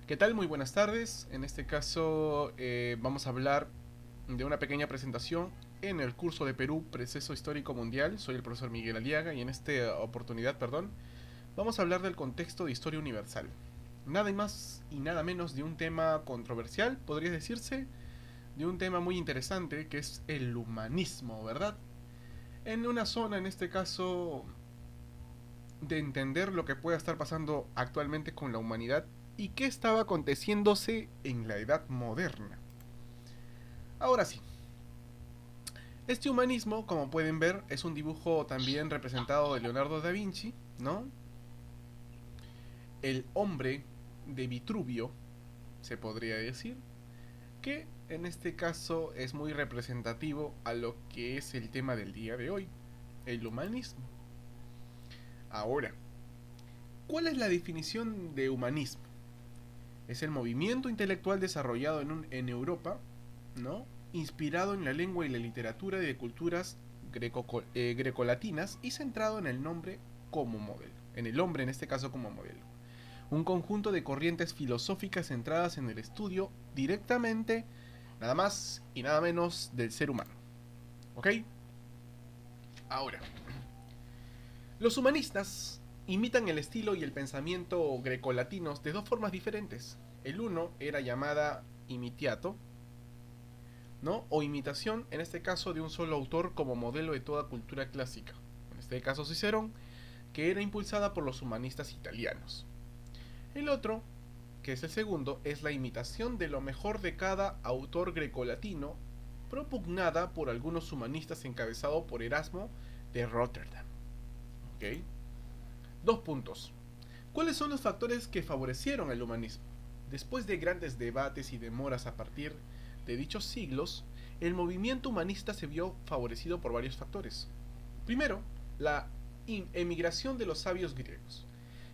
¿Qué tal? Muy buenas tardes. En este caso vamos a hablar de una pequeña presentación en el curso de Perú, Proceso Histórico Mundial. Soy el profesor Miguel Aliaga y en esta oportunidad, vamos a hablar del contexto de historia universal. Nada más y nada menos de un tema controversial, podría decirse, de un tema muy interesante que es el humanismo, ¿verdad? En una zona, en este caso, de entender lo que pueda estar pasando actualmente con la humanidad y qué estaba aconteciéndose en la edad moderna. Ahora sí, este humanismo, como pueden ver, es un dibujo también representado de Leonardo da Vinci, ¿no? El hombre de Vitruvio, se podría decir, que en este caso es muy representativo a lo que es el tema del día de hoy, el humanismo. Ahora, ¿cuál es la definición de humanismo? Es el movimiento intelectual desarrollado en Europa, ¿no? Inspirado en la lengua y la literatura de culturas grecolatinas y centrado en el nombre como modelo, en el hombre en este caso como modelo. Un conjunto de corrientes filosóficas centradas en el estudio directamente, nada más y nada menos, del ser humano. ¿Ok? Ahora, los humanistas imitan el estilo y el pensamiento grecolatinos de dos formas diferentes. El uno era llamada imitiato, ¿no? O imitación, en este caso, de un solo autor como modelo de toda cultura clásica. En este caso, Cicerón, que era impulsada por los humanistas italianos. El otro, que es el segundo, es la imitación de lo mejor de cada autor grecolatino, propugnada por algunos humanistas encabezado por Erasmo de Rotterdam. ¿Ok? Dos puntos. ¿Cuáles son los factores que favorecieron el humanismo? Después de grandes debates y demoras a partir de dichos siglos, el movimiento humanista se vio favorecido por varios factores. Primero, la emigración de los sabios griegos,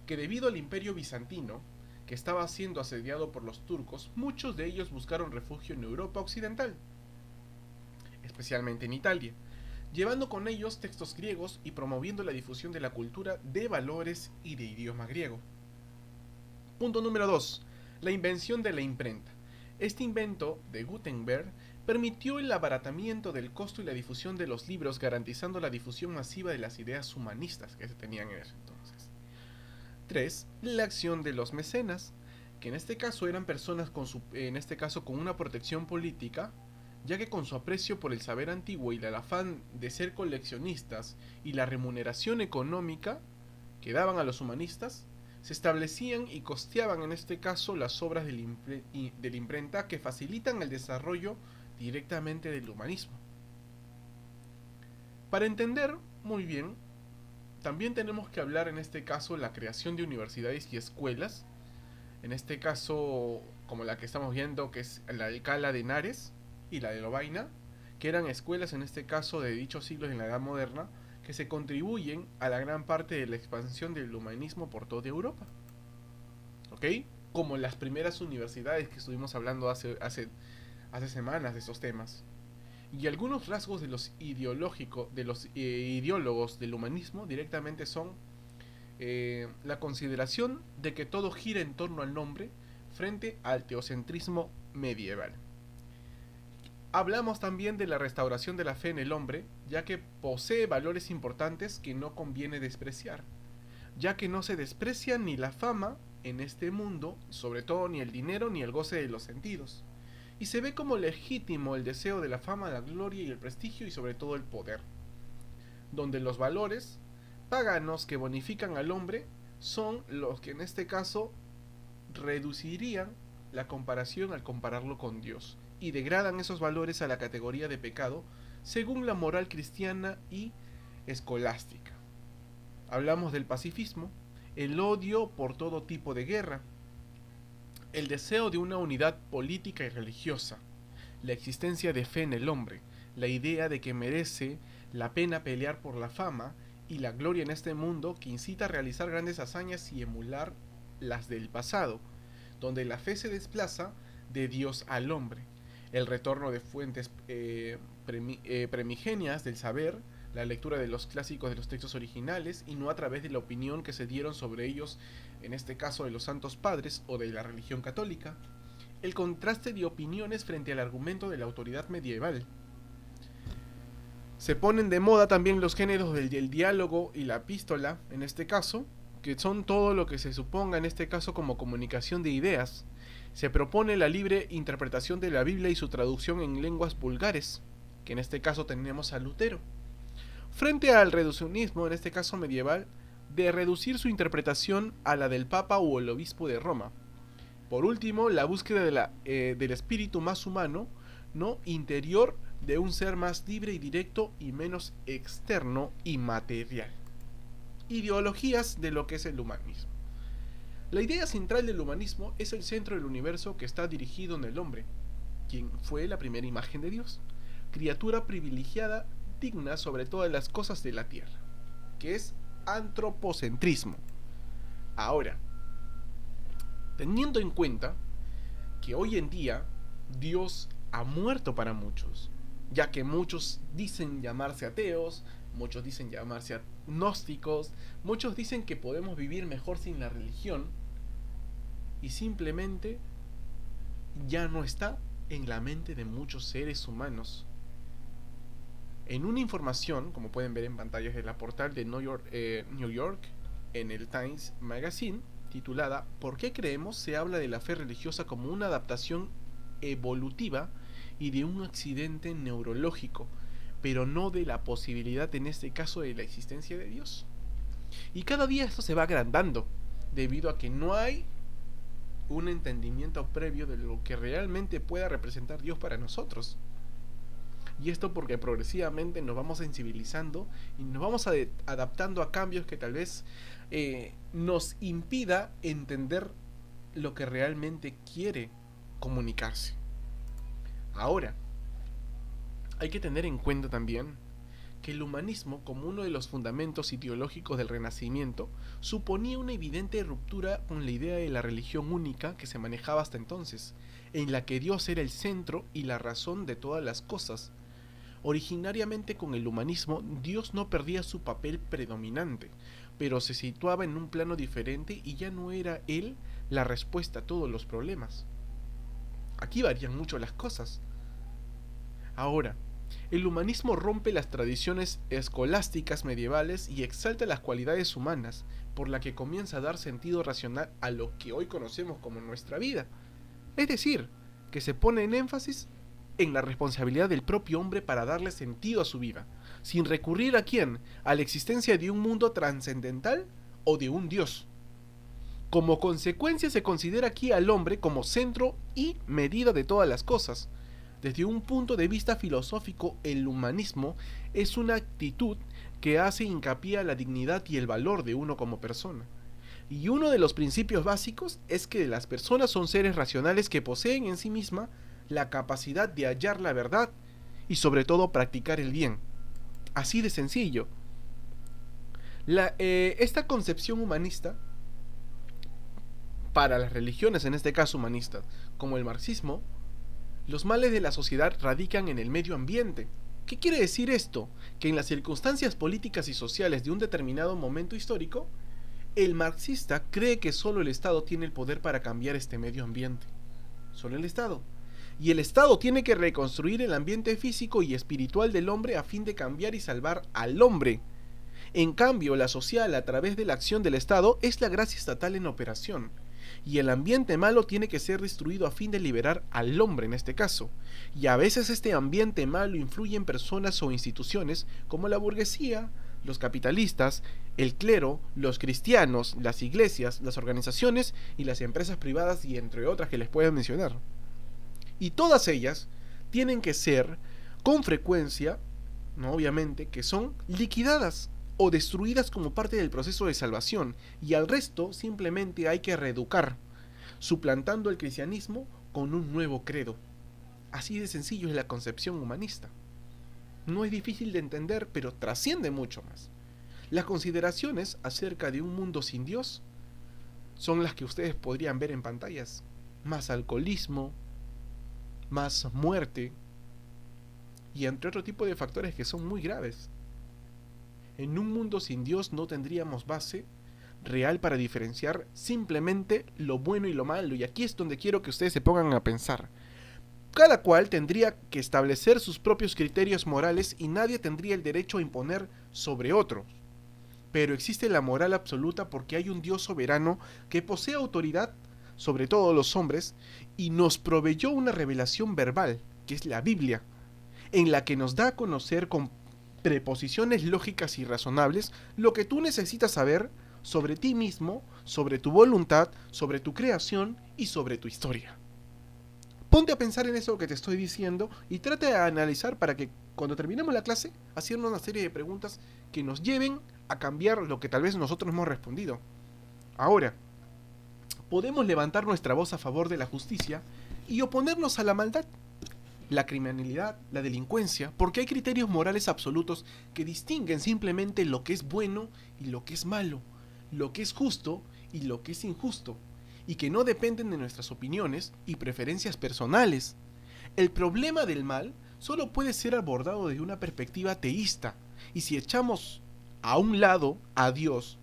que debido al imperio bizantino, que estaba siendo asediado por los turcos, muchos de ellos buscaron refugio en Europa occidental, especialmente en Italia, llevando con ellos textos griegos y promoviendo la difusión de la cultura de valores y de idioma griego. Punto número 2. La invención de la imprenta. Este invento de Gutenberg permitió el abaratamiento del costo y la difusión de los libros, garantizando la difusión masiva de las ideas humanistas que se tenían en ese entonces. 3. La acción de los mecenas, que en este caso eran personas con una protección política, ya que con su aprecio por el saber antiguo y el afán de ser coleccionistas y la remuneración económica que daban a los humanistas, se establecían y costeaban en este caso las obras de la imprenta que facilitan el desarrollo directamente del humanismo. Para entender muy bien, también tenemos que hablar en este caso la creación de universidades y escuelas, en este caso como la que estamos viendo que es la de Alcalá de Henares y la de Lovaina, que eran escuelas en este caso de dichos siglos en la Edad Moderna, que se contribuyen a la gran parte de la expansión del humanismo por toda Europa. ¿Ok? Como las primeras universidades que estuvimos hablando hace semanas de estos temas. Y algunos rasgos de los ideológicos, de los ideólogos del humanismo directamente son la consideración de que todo gira en torno al nombre frente al teocentrismo medieval. Hablamos también de la restauración de la fe en el hombre, ya que posee valores importantes que no conviene despreciar, ya que no se desprecia ni la fama en este mundo, sobre todo ni el dinero ni el goce de los sentidos, y se ve como legítimo el deseo de la fama, la gloria y el prestigio y sobre todo el poder, donde los valores paganos que bonifican al hombre son los que en este caso reducirían la comparación al compararlo con Dios y degradan esos valores a la categoría de pecado según la moral cristiana y escolástica. Hablamos del pacifismo, el odio por todo tipo de guerra, el deseo de una unidad política y religiosa, la existencia de fe en el hombre, la idea de que merece la pena pelear por la fama y la gloria en este mundo que incita a realizar grandes hazañas y emular las del pasado, donde la fe se desplaza de Dios al hombre, el retorno de fuentes primigenias del saber la lectura de los clásicos de los textos originales y no a través de la opinión que se dieron sobre ellos, en este caso de los santos padres o de la religión católica. El contraste de opiniones frente al argumento de la autoridad medieval. Se ponen de moda también los géneros del diálogo y la epístola, en este caso, que son todo lo que se suponga en este caso como comunicación de ideas. Se propone la libre interpretación de la Biblia y su traducción en lenguas vulgares, que en este caso tenemos a Lutero. Frente al reduccionismo, en este caso medieval, de reducir su interpretación a la del Papa o el Obispo de Roma. Por último, la búsqueda del espíritu más humano, ¿no?, interior, de un ser más libre y directo y menos externo y material. Ideologías de lo que es el humanismo. La idea central del humanismo es el centro del universo que está dirigido en el hombre, quien fue la primera imagen de Dios, criatura privilegiada, digna sobre todas las cosas de la tierra, que es antropocentrismo. Ahora, teniendo en cuenta que hoy en día Dios ha muerto para muchos, ya que muchos dicen llamarse ateos, muchos dicen llamarse gnósticos, muchos dicen que podemos vivir mejor sin la religión, y simplemente ya no está en la mente de muchos seres humanos. En una información, como pueden ver en pantallas de la portal de New York, en el Times Magazine, titulada ¿Por qué creemos? Se habla de la fe religiosa como una adaptación evolutiva y de un accidente neurológico, pero no de la posibilidad en este caso de la existencia de Dios. Y cada día esto se va agrandando, debido a que no hay un entendimiento previo de lo que realmente pueda representar Dios para nosotros. Y esto porque progresivamente nos vamos sensibilizando y nos vamos adaptando a cambios que tal vez nos impida entender lo que realmente quiere comunicarse. Ahora, hay que tener en cuenta también que el humanismo, como uno de los fundamentos ideológicos del Renacimiento, suponía una evidente ruptura con la idea de la religión única que se manejaba hasta entonces, en la que Dios era el centro y la razón de todas las cosas. Originariamente, con el humanismo, Dios no perdía su papel predominante, pero se situaba en un plano diferente y ya no era Él la respuesta a todos los problemas. Aquí varían mucho las cosas. Ahora, el humanismo rompe las tradiciones escolásticas medievales y exalta las cualidades humanas, por la que comienza a dar sentido racional a lo que hoy conocemos como nuestra vida. Es decir, que se pone en énfasis en la responsabilidad del propio hombre para darle sentido a su vida, sin recurrir ¿a quién? A la existencia de un mundo trascendental o de un Dios. Como consecuencia se considera aquí al hombre como centro y medida de todas las cosas. Desde un punto de vista filosófico, el humanismo es una actitud que hace hincapié a la dignidad y el valor de uno como persona. Y uno de los principios básicos es que las personas son seres racionales que poseen en sí misma la capacidad de hallar la verdad y sobre todo practicar el bien. Así de sencillo. Esta concepción humanista, para las religiones, en este caso humanistas, como el marxismo, los males de la sociedad radican en el medio ambiente. ¿Qué quiere decir esto? Que en las circunstancias políticas y sociales de un determinado momento histórico, el marxista cree que solo el Estado tiene el poder para cambiar este medio ambiente. Solo el Estado. Y el Estado tiene que reconstruir el ambiente físico y espiritual del hombre a fin de cambiar y salvar al hombre. En cambio, la social, a través de la acción del Estado, es la gracia estatal en operación. Y el ambiente malo tiene que ser destruido a fin de liberar al hombre en este caso. Y a veces este ambiente malo influye en personas o instituciones como la burguesía, los capitalistas, el clero, los cristianos, las iglesias, las organizaciones y las empresas privadas y entre otras que les puedo mencionar. Y todas ellas tienen que ser, con frecuencia, no obviamente, que son liquidadas o destruidas como parte del proceso de salvación, y al resto simplemente hay que reeducar, suplantando el cristianismo con un nuevo credo. Así de sencillo es la concepción humanista. No es difícil de entender, pero trasciende mucho más. Las consideraciones acerca de un mundo sin Dios son las que ustedes podrían ver en pantallas. Más alcoholismo, más muerte, y entre otro tipo de factores que son muy graves. En un mundo sin Dios no tendríamos base real para diferenciar simplemente lo bueno y lo malo. Y aquí es donde quiero que ustedes se pongan a pensar. Cada cual tendría que establecer sus propios criterios morales y nadie tendría el derecho a imponer sobre otro. Pero existe la moral absoluta porque hay un Dios soberano que posee autoridad sobre todos los hombres y nos proveyó una revelación verbal, que es la Biblia, en la que nos da a conocer con preposiciones lógicas y razonables lo que tú necesitas saber sobre ti mismo, sobre tu voluntad, sobre tu creación y sobre tu historia. Ponte a pensar en eso que te estoy diciendo y trata de analizar para que cuando terminemos la clase, hacernos una serie de preguntas que nos lleven a cambiar lo que tal vez nosotros hemos respondido. Ahora, podemos levantar nuestra voz a favor de la justicia y oponernos a la maldad, la criminalidad, la delincuencia, porque hay criterios morales absolutos que distinguen simplemente lo que es bueno y lo que es malo, lo que es justo y lo que es injusto, y que no dependen de nuestras opiniones y preferencias personales. El problema del mal solo puede ser abordado desde una perspectiva teísta, y si echamos a un lado a Dios,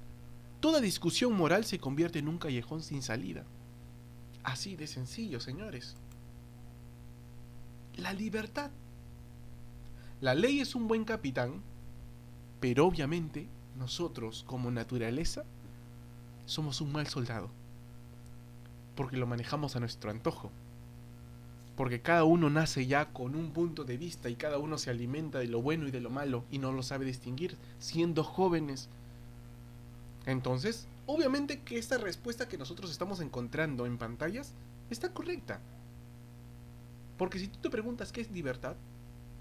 toda discusión moral se convierte en un callejón sin salida. Así de sencillo, señores. La libertad. La ley es un buen capitán, pero obviamente nosotros, como naturaleza, somos un mal soldado. Porque lo manejamos a nuestro antojo. Porque cada uno nace ya con un punto de vista y cada uno se alimenta de lo bueno y de lo malo y no lo sabe distinguir, siendo jóvenes. Entonces, obviamente que esta respuesta que nosotros estamos encontrando en pantallas está correcta. Porque si tú te preguntas qué es libertad,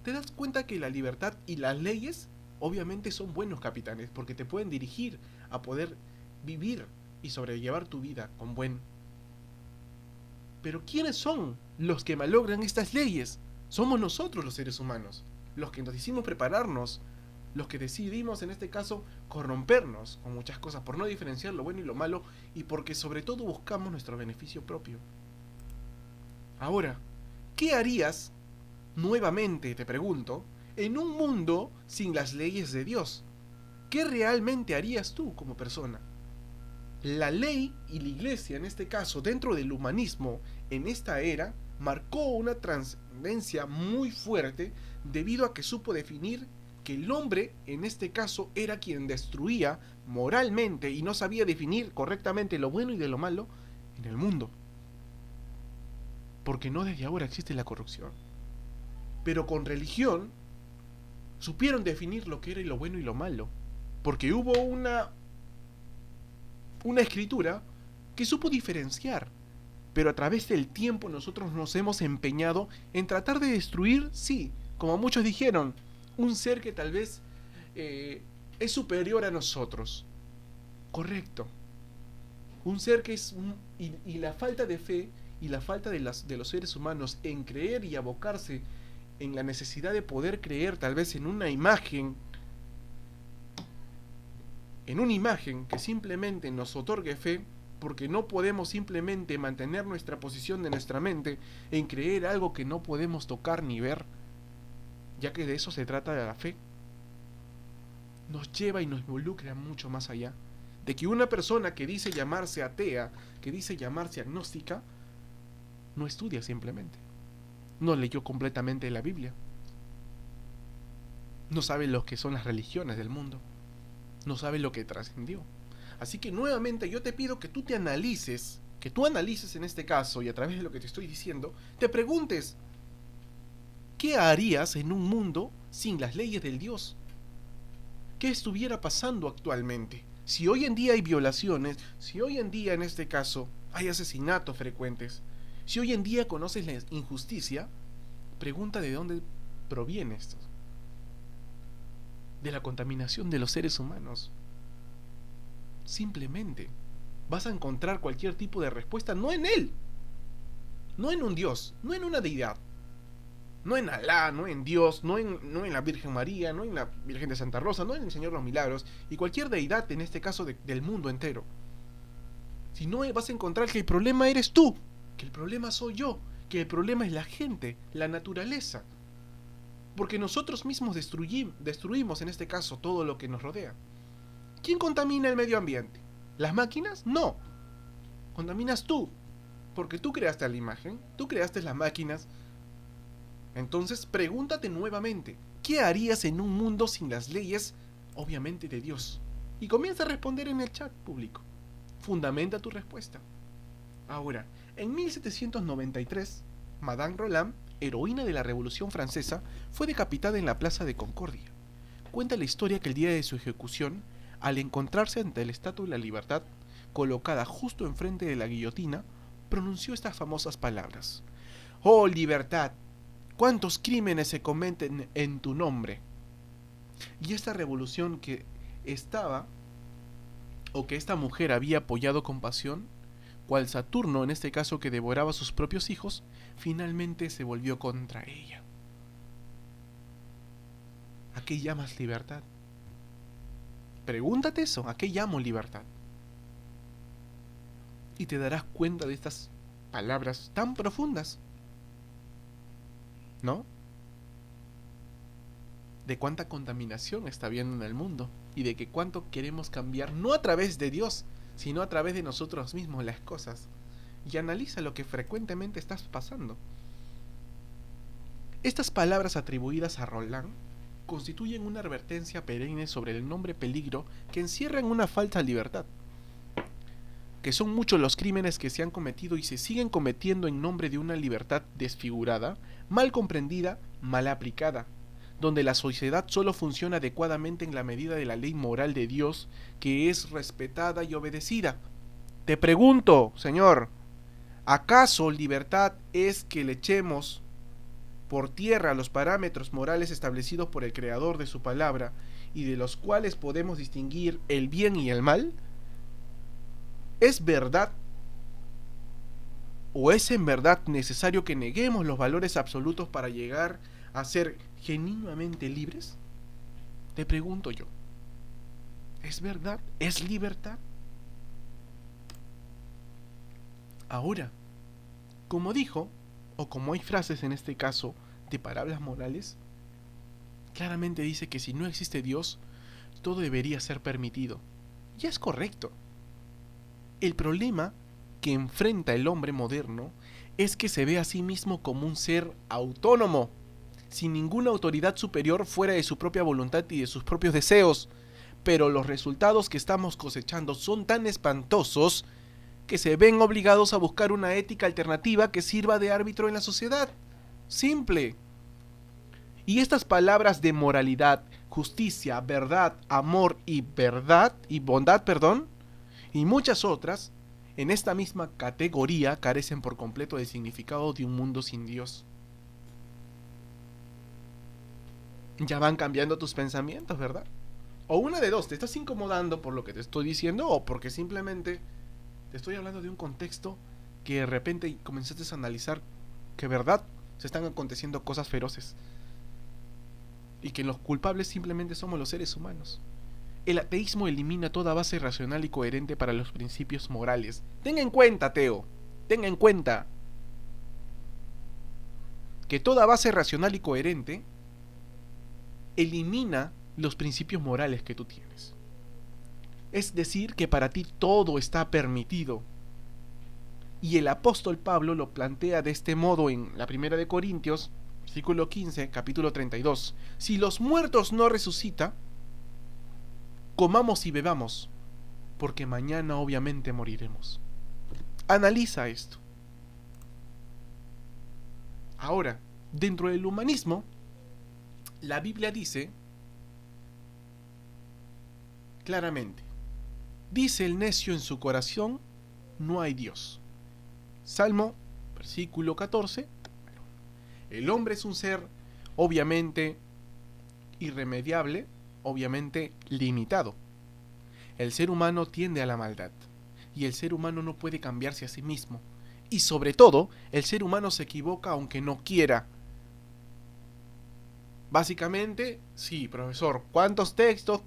te das cuenta que la libertad y las leyes obviamente son buenos capitanes, porque te pueden dirigir a poder vivir y sobrellevar tu vida con buen. Pero ¿quiénes son los que malogran estas leyes? Somos nosotros los seres humanos, los que nos hicimos prepararnos, los que decidimos en este caso corrompernos con muchas cosas por no diferenciar lo bueno y lo malo y porque sobre todo buscamos nuestro beneficio propio. Ahora, ¿qué harías, nuevamente te pregunto, en un mundo sin las leyes de Dios? ¿Qué realmente harías tú como persona? La ley y la iglesia, en este caso, dentro del humanismo, en esta era, marcó una trascendencia muy fuerte debido a que supo definir que el hombre, en este caso, era quien destruía moralmente y no sabía definir correctamente lo bueno y de lo malo en el mundo. Porque no desde ahora existe la corrupción. Pero con religión supieron definir lo que era lo bueno y lo malo. Porque hubo una escritura que supo diferenciar. Pero a través del tiempo nosotros nos hemos empeñado en tratar de destruir, sí, como muchos dijeron, un ser que tal vez es superior a nosotros. Correcto. Un ser que es... y la falta de fe y la falta de los seres humanos en creer y abocarse en la necesidad de poder creer tal vez en una imagen que simplemente nos otorgue fe, porque no podemos simplemente mantener nuestra posición de nuestra mente en creer algo que no podemos tocar ni ver, ya que de eso se trata de la fe. Nos lleva y nos involucra mucho más allá de que una persona que dice llamarse atea, que dice llamarse agnóstica, no estudia simplemente, no leyó completamente la Biblia, no sabe lo que son las religiones del mundo, no sabe lo que trascendió. Así que nuevamente yo te pido que tú te analices, que tú analices en este caso y a través de lo que te estoy diciendo, te preguntes, ¿qué harías en un mundo sin las leyes del Dios? ¿Qué estuviera pasando actualmente? Si hoy en día hay violaciones, si hoy en día en este caso hay asesinatos frecuentes, si hoy en día conoces la injusticia, pregunta de dónde proviene esto. De la contaminación de los seres humanos. Simplemente vas a encontrar cualquier tipo de respuesta no en él, no en un Dios, no en una deidad, no en Alá, no en Dios, no en la Virgen María, no en la Virgen de Santa Rosa, no en el Señor de los Milagros y cualquier deidad en este caso del mundo entero. Si no, vas a encontrar que el problema eres tú, que el problema soy yo, que el problema es la gente, la naturaleza. Porque nosotros mismos destruimos en este caso todo lo que nos rodea. ¿Quién contamina el medio ambiente? ¿Las máquinas? No. Contaminas tú. Porque tú creaste la imagen, tú creaste las máquinas. Entonces pregúntate nuevamente, ¿qué harías en un mundo sin las leyes, obviamente de Dios? Y comienza a responder en el chat público. Fundamenta tu respuesta. Ahora, en 1793, Madame Roland, heroína de la Revolución Francesa, fue decapitada en la Plaza de Concordia. Cuenta la historia que el día de su ejecución, al encontrarse ante la Estatua de la Libertad, colocada justo enfrente de la guillotina, pronunció estas famosas palabras: «Oh libertad, cuántos crímenes se cometen en tu nombre». Y esta revolución que estaba, o que esta mujer había apoyado con pasión, cual Saturno en este caso que devoraba a sus propios hijos, finalmente se volvió contra ella. ¿A qué llamas libertad? Pregúntate eso, ¿a qué llamo libertad? Y te darás cuenta de estas palabras tan profundas, ¿no? De cuánta contaminación está habiendo en el mundo y de que cuánto queremos cambiar, no a través de Dios, sino a través de nosotros mismos las cosas. Y analiza lo que frecuentemente estás pasando. Estas palabras atribuidas a Roland constituyen una advertencia perenne sobre el enorme peligro que encierra en una falsa libertad, que son muchos los crímenes que se han cometido y se siguen cometiendo en nombre de una libertad desfigurada, mal comprendida, mal aplicada, donde la sociedad solo funciona adecuadamente en la medida de la ley moral de Dios, que es respetada y obedecida. Te pregunto, Señor, ¿acaso libertad es que le echemos por tierra los parámetros morales establecidos por el Creador de su palabra y de los cuales podemos distinguir el bien y el mal? ¿Es verdad o es en verdad necesario que neguemos los valores absolutos para llegar a ser genuinamente libres? Te pregunto yo, ¿es verdad? ¿Es libertad? Ahora, como dijo, o como hay frases en este caso de parábolas morales, claramente dice que si no existe Dios, todo debería ser permitido. Y es correcto. El problema que enfrenta el hombre moderno es que se ve a sí mismo como un ser autónomo, sin ninguna autoridad superior fuera de su propia voluntad y de sus propios deseos. Pero los resultados que estamos cosechando son tan espantosos que se ven obligados a buscar una ética alternativa que sirva de árbitro en la sociedad. Simple. Y estas palabras de moralidad, justicia, verdad, amor y bondad, y muchas otras, en esta misma categoría carecen por completo del significado de un mundo sin Dios. Ya van cambiando tus pensamientos, ¿verdad? O una de dos, te estás incomodando por lo que te estoy diciendo o porque simplemente te estoy hablando de un contexto que de repente comenzaste a analizar que, ¿verdad?, se están aconteciendo cosas feroces y que los culpables simplemente somos los seres humanos. El ateísmo elimina toda base racional y coherente para los principios morales. Tenga en cuenta, ateo, tenga en cuenta que toda base racional y coherente elimina los principios morales que tú tienes. Es decir, que para ti todo está permitido. Y el apóstol Pablo lo plantea de este modo en la primera de Corintios, versículo 15, capítulo 32. Si los muertos no resucitan, comamos y bebamos, porque mañana obviamente moriremos. Analiza esto. Ahora, dentro del humanismo, la Biblia dice claramente: dice el necio en su corazón, no hay Dios. Salmo, versículo 14. El hombre es un ser obviamente irremediable, obviamente limitado. El ser humano tiende a la maldad y el ser humano no puede cambiarse a sí mismo. Y sobre todo, el ser humano se equivoca aunque no quiera. Básicamente, sí, profesor, ¿cuántos textos?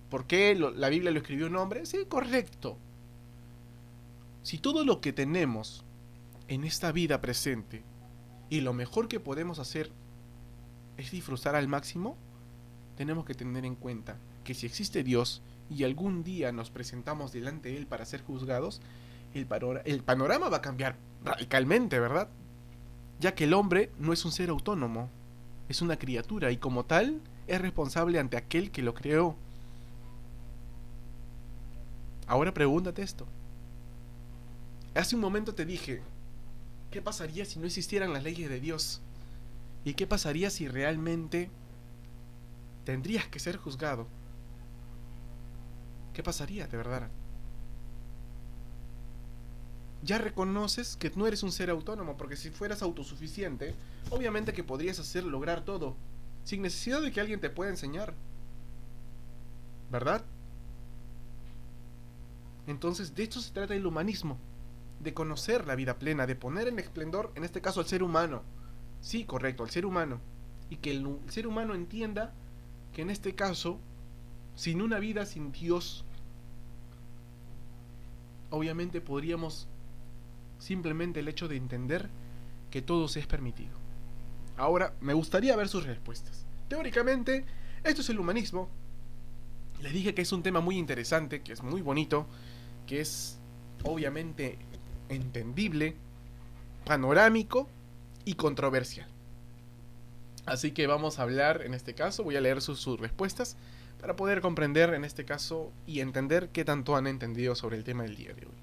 ¿Por qué la Biblia lo escribió un hombre? Sí, correcto. Si todo lo que tenemos en esta vida presente y lo mejor que podemos hacer es disfrutar al máximo, tenemos que tener en cuenta que si existe Dios y algún día nos presentamos delante de Él para ser juzgados, el panorama va a cambiar radicalmente, ¿verdad? Ya que el hombre no es un ser autónomo, es una criatura y como tal es responsable ante aquel que lo creó. Ahora pregúntate esto. Hace un momento te dije, ¿qué pasaría si no existieran las leyes de Dios? ¿Y qué pasaría si realmente tendrías que ser juzgado? ¿Qué pasaría de verdad? Ya reconoces que no eres un ser autónomo, porque si fueras autosuficiente, obviamente que podrías lograr todo, sin necesidad de que alguien te pueda enseñar, ¿verdad? Entonces, de esto se trata el humanismo, de conocer la vida plena, de poner en esplendor, en este caso, al ser humano. Sí, correcto, al ser humano. Y que el ser humano entienda que en este caso, sin una vida sin Dios, obviamente podríamos simplemente el hecho de entender que todo se es permitido. Ahora, me gustaría ver sus respuestas. Teóricamente, esto es el humanismo. Les dije que es un tema muy interesante, que es muy bonito, que es obviamente entendible, panorámico y controversial. Así que vamos a hablar en este caso, voy a leer sus respuestas para poder comprender en este caso y entender qué tanto han entendido sobre el tema del día de hoy.